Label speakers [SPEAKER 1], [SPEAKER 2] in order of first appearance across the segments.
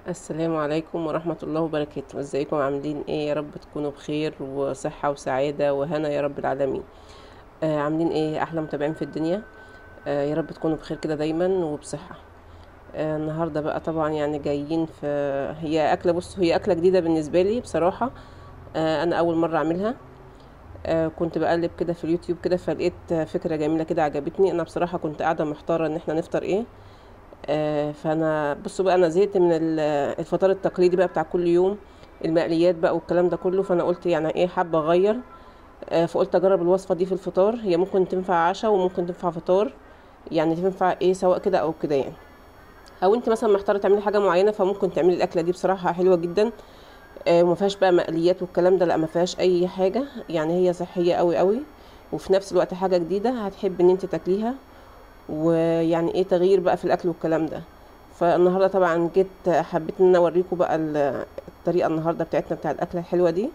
[SPEAKER 1] السلام عليكم ورحمة الله وبركاته. ازيكم عاملين ايه؟ يا رب تكونوا بخير وصحة وسعادة وهنا يا رب العالمين. عاملين ايه احلى متابعين في الدنيا؟ يا رب تكونوا بخير كده دايما وبصحة. النهاردة بقى طبعا يعني جايين في هي اكلة، بص هي اكلة جديدة بالنسبة لي بصراحة. انا اول مرة اعملها. كنت بقلب كده في اليوتيوب كده فلقيت فكرة جميلة كده عجبتني. انا بصراحة كنت قاعدة محتارة ان احنا نفطر ايه. فانا بصوا بقى انا زهقت من الفطار التقليدي بقى بتاع كل يوم، المقليات بقى والكلام ده كله. فانا قلت يعني ايه، حابه اغير. فقلت اجرب الوصفه دي في الفطار، هي ممكن تنفع عشاء وممكن تنفع فطار، يعني تنفع ايه سواء كده او كده يعني. او انت مثلا محتاره تعملي حاجه معينه فممكن تعملي الاكله دي، بصراحه حلوه جدا. وما فيهاش بقى مقليات والكلام ده، لا ما فيهاش اي حاجه، يعني هي صحيه قوي قوي، وفي نفس الوقت حاجه جديده هتحب ان انت تاكليها، ويعني ايه تغيير بقى في الاكل والكلام ده. فالنهارده طبعا جيت حبيت ان انا اوريكم بقى الطريقه النهارده بتاعتنا بتاع الاكله الحلوه دي.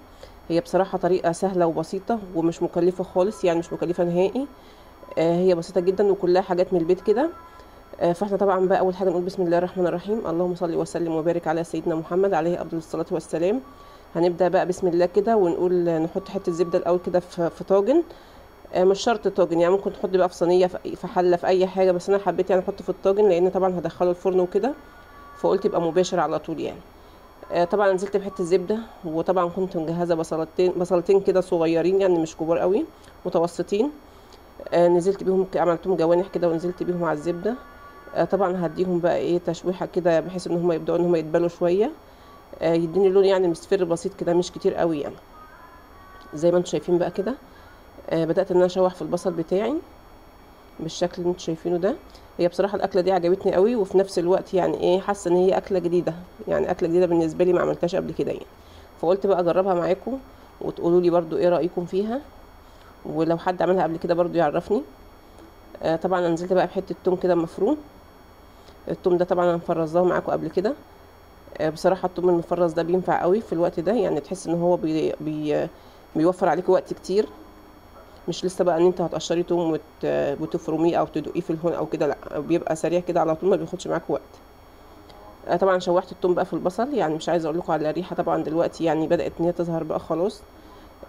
[SPEAKER 1] هي بصراحه طريقه سهله وبسيطه ومش مكلفه خالص، يعني مش مكلفه نهائي. هي بسيطه جدا وكلها حاجات من البيت كده. فاحنا طبعا بقى اول حاجه نقول بسم الله الرحمن الرحيم، اللهم صل وسلم وبارك على سيدنا محمد عليه افضل الصلاه والسلام. هنبدا بقى بسم الله كده ونقول نحط حته زبده الاول كده في طاجن. مش شرط طاجن، يعني ممكن تحطي بقى في صينيه في حله في اي حاجه، بس انا حبيت يعني احط في الطاجن لان طبعا هدخله الفرن وكده، فقلت يبقى مباشر على طول يعني. طبعا نزلت بحته زبده، وطبعا كنت مجهزه بصلتين كده صغيرين، يعني مش كبار قوي، متوسطين. نزلت بيهم عملتهم جوانح كده ونزلت بيهم على الزبده. طبعا هديهم بقى ايه تشويحه كده بحيث ان هم يبداوا ان هم يتبلوا شويه. يديني لون يعني مصفر بسيط كده، مش كتير قوي يعني. زي ما انتم شايفين بقى كده. بدات ان انا اشوح في البصل بتاعي بالشكل اللي انتوا شايفينه ده. هي بصراحه الاكله دي عجبتني قوي، وفي نفس الوقت يعني ايه حاسه ان هي اكله جديده، يعني اكله جديده بالنسبه لي ما عملتهاش قبل كده يعني. فقلت بقى اجربها معاكم وتقولوا لي برضو ايه رايكم فيها، ولو حد عملها قبل كده برضو يعرفني. طبعا أنا نزلت بقى بحته توم كده مفروم. التوم ده طبعا انا مفرزاه معاكم قبل كده. بصراحه التوم المفرز ده بينفع قوي في الوقت ده، يعني تحس ان هو بيوفر عليكم وقت كتير. مش لسه بقى ان انت هتقشري توم وتفرميه او تدقيه في الهون او كده، لا بيبقى سريع كده على طول، ما بياخدش معاك وقت. طبعا شوحت التوم بقى في البصل، يعني مش عايزه اقول لكم على الريحه طبعا دلوقتي يعني بدات ان هي تظهر بقى خلاص.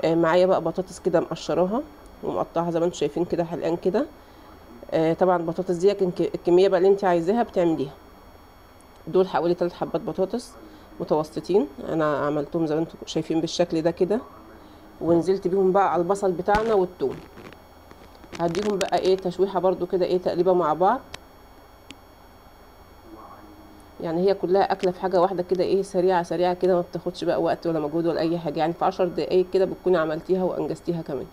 [SPEAKER 1] معايا بقى بطاطس كده مقشراها ومقطعها زي ما انتم شايفين كده حلقان كده. طبعا البطاطس دي الكميه بقى اللي انت عايزاها بتعمليها. دول حوالي 3 حبات بطاطس متوسطين، انا عملتهم زي ما انتم شايفين بالشكل ده كده، ونزلت بيهم بقى على البصل بتاعنا والثوم. هديهم بقى ايه تشويحه برضو كده ايه تقليبه مع بعض. يعني هي كلها اكله في حاجه واحده كده ايه سريعه سريعه كده، ما بتاخدش بقى وقت ولا مجهود ولا اي حاجه، يعني في 10 دقايق كده بتكوني عملتيها وانجزتيها كمان.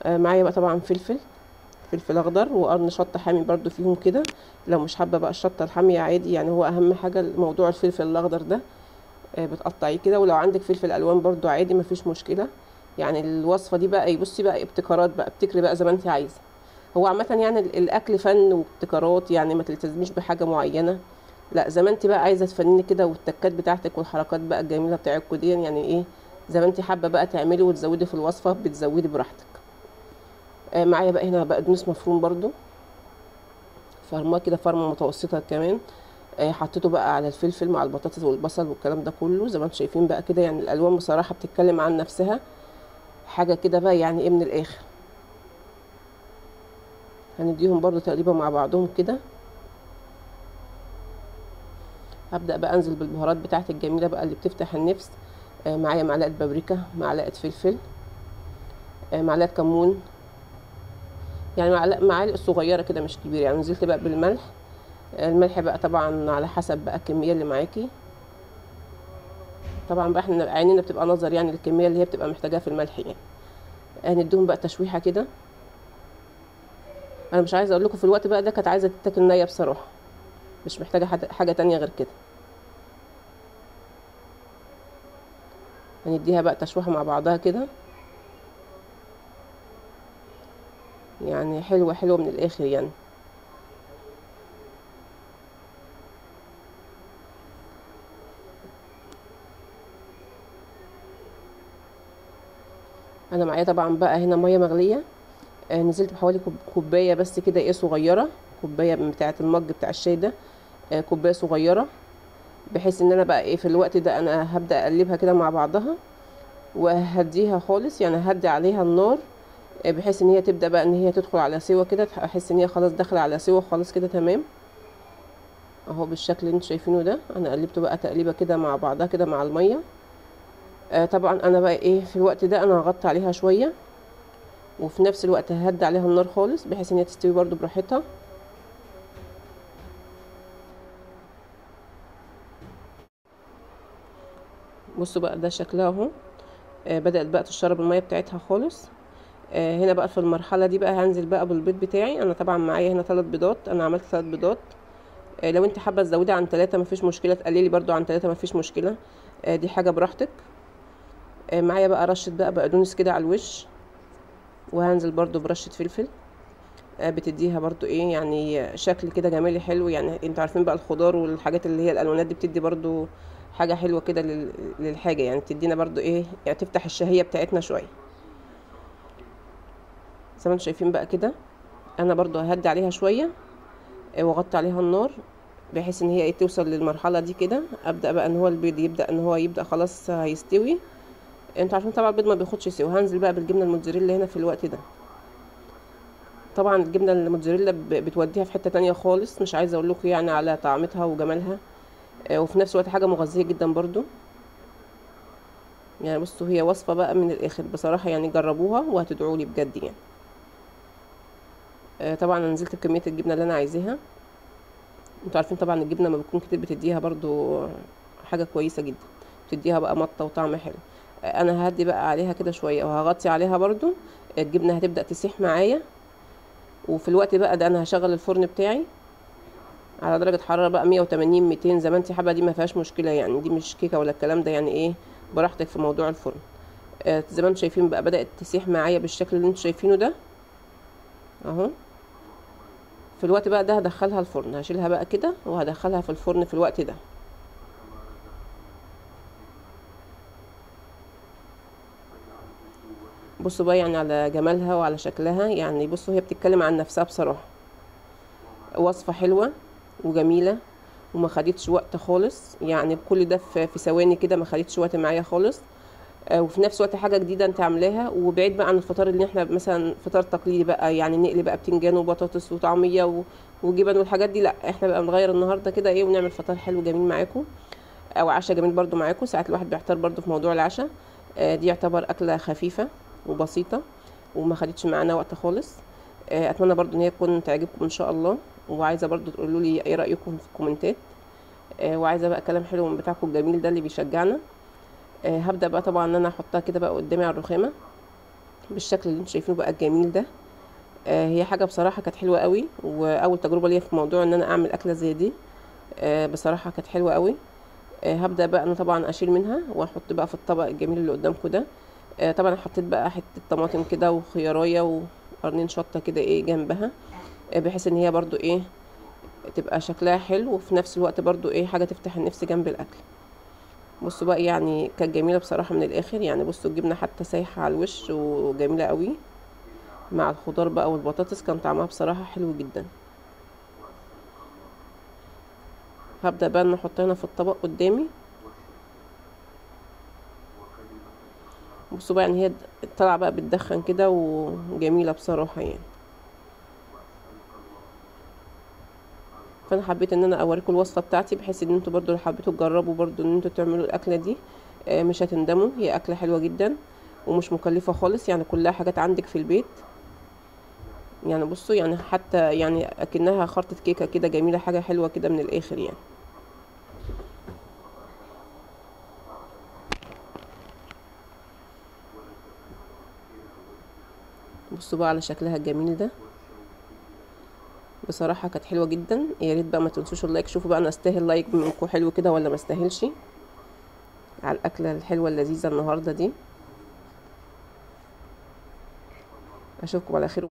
[SPEAKER 1] معايا بقى طبعا فلفل اخضر وقرن شطه حامي برضو فيهم كده. لو مش حابه بقى الشطه الحاميه عادي، يعني هو اهم حاجه موضوع الفلفل الاخضر ده. بتقطعيه كده، ولو عندك فلفل الوان برضو عادي مفيش مشكله. يعني الوصفه دي بقى بصي بقى ابتكارات بقى، ابتكري بقى زي ما انت عايزه. هو عامه يعني الاكل فن وابتكارات، يعني ما تلتزميش بحاجه معينه، لا زي ما انت بقى عايزه تفنني كده، والتكات بتاعتك والحركات بقى الجميله بتاعتكوا دي، يعني ايه زي ما انت حابه بقى تعملي وتزودي في الوصفه بتزودي براحتك. معايا بقى هنا بقدونس مفروم برضو، فرماه كده فرمه متوسطه كمان. حطيته بقى على الفلفل مع البطاطس والبصل والكلام ده كله زي ما انتم شايفين بقى كده، يعني الالوان بصراحه بتتكلم عن نفسها، حاجه كده بقى يعني ايه من الاخر. هنديهم برضو تقريبا مع بعضهم كده. هبدأ بقى انزل بالبهارات بتاعتي الجميلة بقى اللي بتفتح النفس. معايا معلقة بابريكا، معلقة فلفل، معلقة كمون، يعني معالق صغيرة كده مش كبيرة. يعني نزلت بقى بالملح. الملح بقى طبعا على حسب بقى الكمية اللي معاكي. طبعا بقى احنا عينينا بتبقى نظر يعني الكمية اللي هي بتبقى محتاجاها في الملح يعني. هنديهم بقى تشويحة كده. انا مش عايزة اقول لكم في الوقت بقى ده كانت عايزة تتاكل نية بصراحة، مش محتاجة حاجة تانية غير كده. هنديها بقى تشويحة مع بعضها كده، يعني حلوة حلوة من الاخر يعني. انا معايا طبعا بقى هنا مية مغلية. نزلت بحوالي كوبايه بس كده ايه صغيره، كوبايه بتاعه المج بتاع الشاي ده، كوبايه صغيره، بحيث ان انا بقى ايه في الوقت ده انا هبدا اقلبها كده مع بعضها وهديها خالص، يعني هدي عليها النار بحيث ان هي تبدا بقى ان هي تدخل على سوا كده، احس ان هي خلاص داخله على سوا خالص كده تمام اهو بالشكل اللي انتوا شايفينه ده. انا قلبته بقى تقليبه كده مع بعضها كده مع الميه. طبعا انا بقى ايه في الوقت ده انا هغطي عليها شويه، وفي نفس الوقت ههدي عليها النار خالص بحيث ان هي تستوي برضو براحتها. بصوا بقى ده شكلها اهو، بدأت بقى تشرب المية بتاعتها خالص. هنا بقى في المرحلة دي بقى هنزل بقى بالبيض بتاعي. انا طبعا معايا هنا 3 بيضات، انا عملت 3 بيضات. لو انت حابة تزودي عن 3 مفيش مشكلة، تقللي برضو عن 3 مفيش مشكلة، دي حاجة براحتك. معايا بقى رشة بقى بقدونس كده على الوش، وهنزل برضو برشة فلفل، بتديها برضو ايه يعني شكل كده جمالي حلو. يعني انتوا عارفين بقى الخضار والحاجات اللي هي الالوانات دي بتدي برضو حاجة حلوة كده للحاجة، يعني تدينا برضو ايه يعني تفتح الشهية بتاعتنا شوية. زي ما انتوا شايفين بقى كده، انا برضو ههدي عليها شوية واغطي عليها النار بحيث ان هي ايه توصل للمرحلة دي كده. ابدأ بقى ان هو البيض يبدأ خلاص هيستوي. انتوا عارفين طبعا البيض ما بياخدش سوا. هنزل بقى بالجبنة الموتزاريلا هنا في الوقت ده. طبعا الجبنة الموتزاريلا بتوديها في حتة تانية خالص، مش عايزة اقول لكم يعني على طعمتها وجمالها، وفي نفس الوقت حاجة مغذية جدا برضو. يعني بصوا هي وصفة بقى من الاخر بصراحة، يعني جربوها وهتدعوا لي بجد يعني. طبعا انا نزلت بكمية الجبنة اللي انا عايزاها. انتوا عارفين طبعا الجبنة لما بتكون كتير بتديها برضو حاجة كويسة جدا، بتديها بقى مطة وطعم حلو. انا هدي بقى عليها كده شوية وهغطي عليها برضو. الجبنة هتبدأ تسيح معايا، وفي الوقت بقى ده انا هشغل الفرن بتاعي على درجة حرارة بقى 180 200 زي ما انت حابة. دي ما فيهاش مشكلة يعني، دي مش كيكة ولا الكلام ده، يعني ايه براحتك في موضوع الفرن. زي ما انتم شايفين بقى بدأت تسيح معايا بالشكل اللي انتم شايفينه ده اهو. في الوقت بقى ده هدخلها الفرن، هشيلها بقى كده وهدخلها في الفرن في الوقت ده. بصوا بقى يعني على جمالها وعلى شكلها، يعني بصوا هي بتتكلم عن نفسها بصراحة. وصفة حلوة وجميلة وما خدتش وقت خالص، يعني كل ده في ثواني كده، ما خدتش وقت معايا خالص. وفي نفس الوقت حاجه جديده انت عاملاها، وبعيد بقى عن الفطار اللي احنا مثلا فطار تقليدي بقى، يعني نقلي بقى بتنجان وبطاطس وطعميه وجبن والحاجات دي. لا احنا بقى بنغير النهارده كده ايه ونعمل فطار حلو جميل معاكم، او عشاء جميل برضو معاكم. ساعات الواحد بيحتار برضو في موضوع العشاء. دي يعتبر اكله خفيفه وبسيطه وما خدتش معانا وقت خالص. اتمنى برضو ان هي تكون تعجبكم ان شاء الله. وعايزه برضو تقولوا لي ايه رايكم في الكومنتات. وعايزه بقى كلام حلو من بتاعكم الجميل ده اللي بيشجعنا. هبدأ بقى طبعا ان انا احطها كده بقى قدامي على الرخامة بالشكل اللي انتوا شايفينه بقى الجميل ده. هي حاجة بصراحة كانت حلوة قوي، واول تجربة ليا في موضوع ان انا اعمل اكلة زي دي. بصراحة كانت حلوة قوي. هبدأ بقى انا طبعا اشيل منها واحط بقى في الطبق الجميل اللي قدامكم ده. طبعا حطيت بقى حتة طماطم كده وخيارية وقرنين شطة كده ايه جنبها، بحيث ان هي برضو ايه تبقى شكلها حلو، وفي نفس الوقت برضو ايه حاجة تفتح النفس جنب الاكل. بصوا بقى يعني كانت جميله بصراحه من الاخر. يعني بصوا الجبنه حتى سايحه على الوش وجميله قوي مع الخضار بقى والبطاطس، كان طعمها بصراحه حلو جدا. هبدا بقى ان احطها هنا في الطبق قدامي. بصوا بقى يعني هي طالعه بقى بتدخن كده وجميله بصراحه يعني. فانا حبيت ان انا اوريكم الوصفه بتاعتي بحيث ان انتوا برضو لو حبيتوا تجربوا برضو ان انتوا تعملوا الاكله دي مش هتندموا. هي اكله حلوه جدا ومش مكلفه خالص، يعني كلها حاجات عندك في البيت. يعني بصوا يعني حتى يعني اكنها خرطة كيكة كده جميلة، حاجة حلوة كده من الاخر يعني. بصوا بقى على شكلها الجميل ده، بصراحة كانت حلوة جدا. يا ريت بقى ما تنسوش اللايك. شوفوا بقى انا استاهل لايك منكم حلو كده ولا ما استاهلش على الاكلة الحلوة اللذيذة النهاردة دي. اشوفكم على خير.